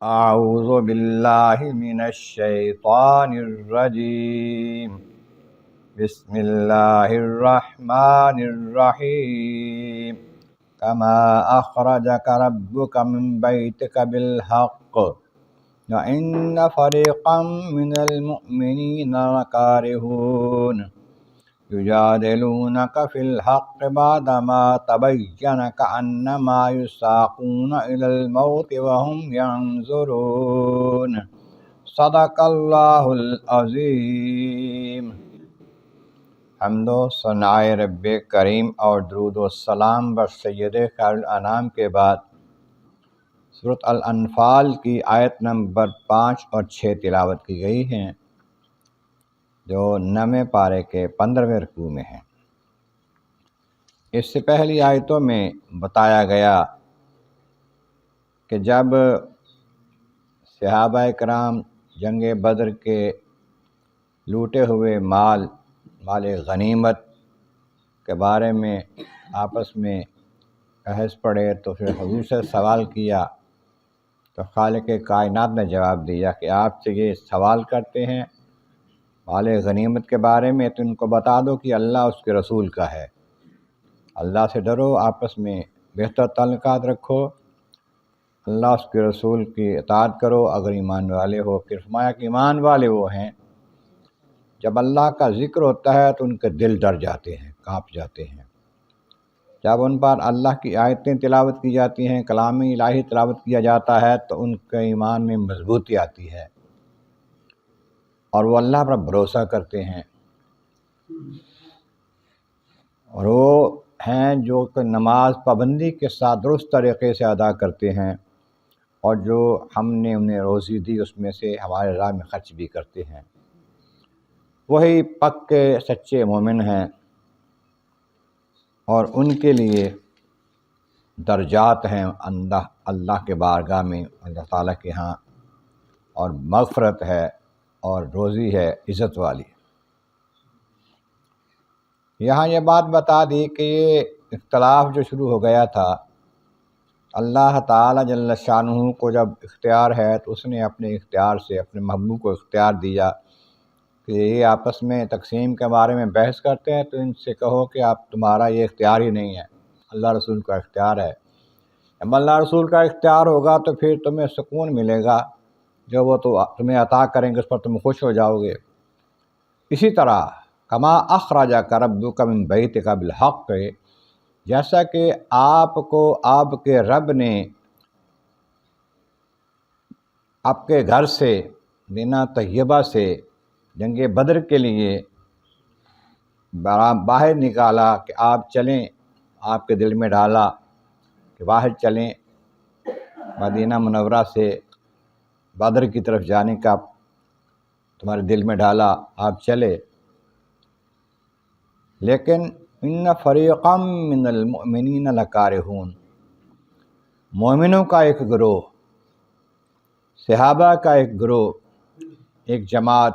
اعوذ باللہ من الشیطان الرجیم بسم اللہ الرحمن الرحیم کما اخرجک ربک من بیتک بالحق وان فریقا من المؤمنین لکارہون یجادلونک فی الحق بعدما تبین کأنما یساقون الی الموت وهم ینظرون صدق اللہ العظیم۔ حمد و ثناء رب کریم اور درود و سلام بر سید خیر الانام کے بعد سورۃ الانفال کی آیت نمبر 5 اور 6 تلاوت کی گئی ہیں، جو 9ویں پارے کے 15ویں رکوع میں ہیں۔ اس سے پہلی آیتوں میں بتایا گیا کہ جب صحابہ کرام جنگ بدر کے لوٹے ہوئے مال غنیمت کے بارے میں آپس میں بحث پڑے تو پھر حضور سے سوال کیا تو خالق کائنات نے جواب دیا کہ آپ سے یہ سوال کرتے ہیں مال غنیمت کے بارے میں تو ان کو بتا دو کہ اللہ اس کے رسول کا ہے، اللہ سے ڈرو، آپس میں بہتر تعلقات رکھو، اللہ اس کے رسول کی اطاعت کرو اگر ایمان والے ہو۔ پھر فرمایا کہ ایمان والے وہ ہیں جب اللہ کا ذکر ہوتا ہے تو ان کے دل ڈر جاتے ہیں، کانپ جاتے ہیں، جب ان پر اللہ کی آیتیں تلاوت کی جاتی ہیں، کلام الہی تلاوت کیا جاتا ہے تو ان کے ایمان میں مضبوطی آتی ہے اور وہ اللہ پر بھروسہ کرتے ہیں، اور وہ ہیں جو کہ نماز پابندی کے ساتھ درست طریقے سے ادا کرتے ہیں، اور جو ہم نے انہیں روزی دی اس میں سے ہمارے راہ میں خرچ بھی کرتے ہیں، وہی پکے سچے مومن ہیں، اور ان کے لیے درجات ہیں اللہ کے بارگاہ میں، اللہ تعالیٰ کے ہاں، اور مغفرت ہے اور روزی ہے عزت والی۔ یہاں یہ بات بتا دی کہ یہ اختلاف جو شروع ہو گیا تھا، اللہ تعالیٰ جل شانہ کو جب اختیار ہے تو اس نے اپنے اختیار سے اپنے محبوب کو اختیار دیا کہ یہ آپس میں تقسیم کے بارے میں بحث کرتے ہیں تو ان سے کہو کہ تمہارا یہ اختیار ہی نہیں ہے، اللہ رسول کا اختیار ہے۔ جب اللہ رسول کا اختیار ہوگا تو پھر تمہیں سکون ملے گا، جو وہ تو تمہیں عطا کریں گے اس پر تم خوش ہو جاؤ گے۔ اسی طرح کما اخرجک ربک من بیتک بالحق، جیسا کہ آپ کو آپ کے رب نے آپ کے گھر سے مدینہ طیبہ سے جنگ بدر کے لیے باہر نکالا کہ آپ چلیں، آپ کے دل میں ڈالا کہ باہر چلیں، مدینہ منورہ سے بدر کی طرف جانے کا تمہارے دل میں ڈالا، آپ چلے، لیکن ان فریقا من المؤمنین لکارہون، مومنوں کا ایک گروہ، صحابہ کا ایک گروہ، ایک جماعت،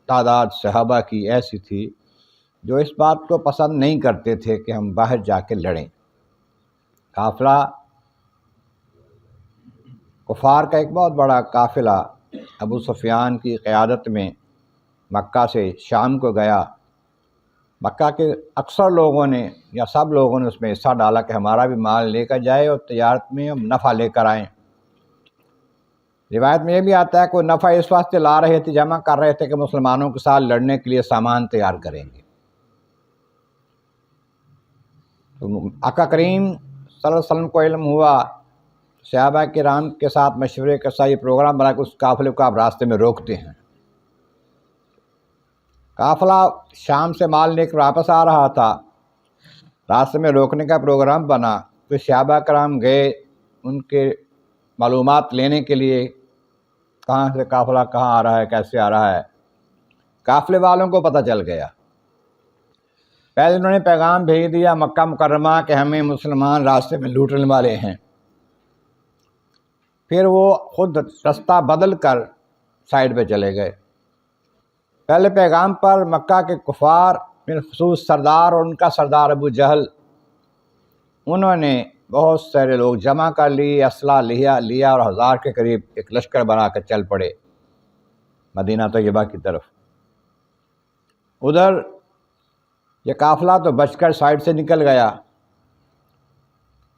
تعداد صحابہ کی ایسی تھی جو اس بات کو پسند نہیں کرتے تھے کہ ہم باہر جا کے لڑیں۔ قافلہ کفار کا ایک بہت بڑا قافلہ ابو سفیان کی قیادت میں مکہ سے شام کو گیا۔ مکہ کے اکثر لوگوں نے یا سب لوگوں نے اس میں حصہ ڈالا کہ ہمارا بھی مال لے کر جائے اور تجارت میں ہم نفع لے کر آئیں۔ روایت میں یہ بھی آتا ہے کہ وہ نفع اس واسطے لا رہے تھے، جمع کر رہے تھے کہ مسلمانوں کے ساتھ لڑنے کے لیے سامان تیار کریں گے۔ تو آقا کریم صلی اللہ علیہ وسلم کو علم ہوا، صحابہ کرام کے ساتھ مشورے کے ساتھ یہ پروگرام بنا کہ اس قافلے کو آپ راستے میں روکتے ہیں۔ قافلہ شام سے مال لے کر واپس آ رہا تھا، راستے میں روکنے کا پروگرام بنا، پھر صحابہ کرام گئے ان کے معلومات لینے کے لیے، کہاں سے قافلہ کہاں آ رہا ہے، کیسے آ رہا ہے۔ قافلے والوں کو پتہ چل گیا، پہلے انہوں نے پیغام بھیج دیا مکہ مکرمہ کہ ہمیں مسلمان راستے میں لوٹنے والے ہیں، پھر وہ خود رستہ بدل کر سائڈ پہ چلے گئے۔ پہلے پیغام پر مکہ کے کفار بالخصوص سردار اور ان کا سردار ابو جہل، انہوں نے بہت سارے لوگ جمع کر لی، اسلحہ لیا اور 1000 کے قریب ایک لشکر بنا کر چل پڑے مدینہ طیبہ کی طرف۔ ادھر یہ قافلہ تو بچ کر سائڈ سے نکل گیا،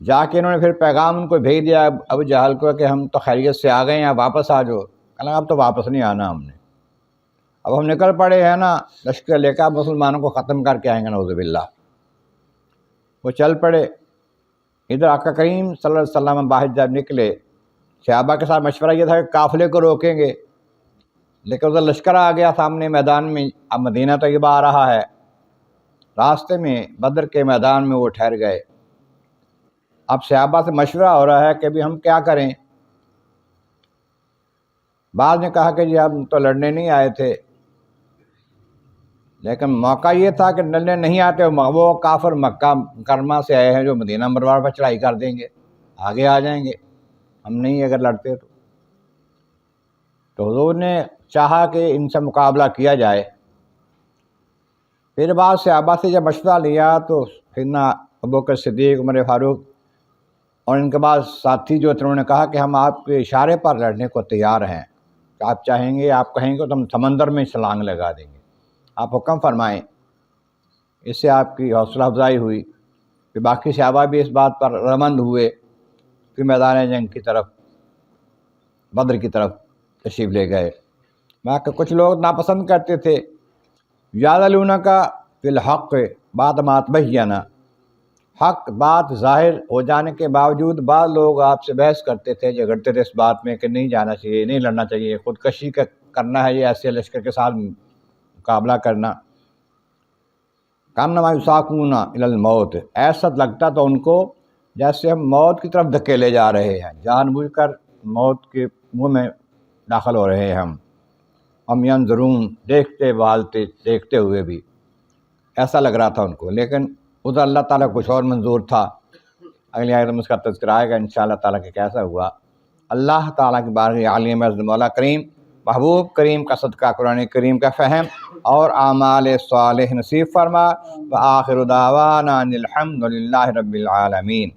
جا کے انہوں نے پھر پیغام ان کو بھیج دیا ابو جہل کو کہ ہم تو خیریت سے آ گئے ہیں، آپ واپس آ جاؤ۔ کہا اب تو واپس نہیں آنا ہم نے، اب ہم نکل پڑے ہیں نا لشکر لے کر مسلمانوں کو ختم کر کے آئیں گے نعوذ باللہ۔ وہ چل پڑے۔ ادھر آقا کریم صلی اللہ علیہ وسلم باہر جب نکلے، صحابہ کے ساتھ مشورہ یہ تھا کہ قافلے کو روکیں گے، لیکن ادھر لشکر آ گیا سامنے میدان میں، اب مدینہ طیبہ آ رہا ہے۔ راستے میں بدر کے میدان میں وہ ٹھہر گئے۔ اب صحابہ سے مشورہ ہو رہا ہے کہ بھی ہم کیا کریں۔ بعض نے کہا کہ جی ہم تو لڑنے نہیں آئے تھے، لیکن موقع یہ تھا کہ لڑنے نہیں آتے، وہ کافر مکہ مکرمہ سے آئے ہیں جو مدینہ منورہ پر چڑھائی کر دیں گے، آگے آ جائیں گے، ہم نہیں اگر لڑتے تو حضور نے چاہا کہ ان سے مقابلہ کیا جائے۔ پھر بعد صحابہ سے جب مشورہ لیا تو سیدنا ابوبکر صدیق، عمر فاروق اور ان کے بعد ساتھی جو تھے انہوں نے کہا کہ ہم آپ کے اشارے پر لڑنے کو تیار ہیں، کہ آپ چاہیں گے، آپ کہیں گے تو ہم سمندر میں چھلانگ لگا دیں گے، آپ حکم فرمائیں۔ اس سے آپ کی حوصلہ افزائی ہوئی، پھر باقی صحابہ بھی اس بات پر رضامند ہوئے، پھر میدان جنگ کی طرف بدر کی طرف تشریف لے گئے۔ باقی کچھ لوگ ناپسند کرتے تھے، یعذلونک فی الحق بعد ما تبین، حق بات ظاہر ہو جانے کے باوجود بعض لوگ آپ سے بحث کرتے تھے، جھگڑتے تھے اس بات میں کہ نہیں جانا چاہیے، نہیں لڑنا چاہیے، خودکشی کرنا ہے، یہ ایسے لشکر کے ساتھ مقابلہ کرنا۔ کانما یساقون الی الموت، ایسا لگتا تو ان کو جیسے ہم موت کی طرف دھکیلے جا رہے ہیں، جان بوجھ کر موت کے منہ میں داخل ہو رہے ہیں ہم ینظرون، دیکھتے ہوئے بھی ایسا لگ رہا تھا ان کو، لیکن ادھر اللہ تعالیٰ کچھ اور منظور تھا۔ اگلی آیت میں اس کا تذکرہ آئے گا انشاءاللہ تعالیٰ کہ کیسا ہوا۔ اللہ تعالیٰ کی بارگاہ عالیہ میں عزت مولا کریم محبوب کریم کا صدقہ قرآن کریم کا فہم اور اعمال صالح نصیب فرما۔ وآخر دعوانا ان الحمد للہ رب العالمین۔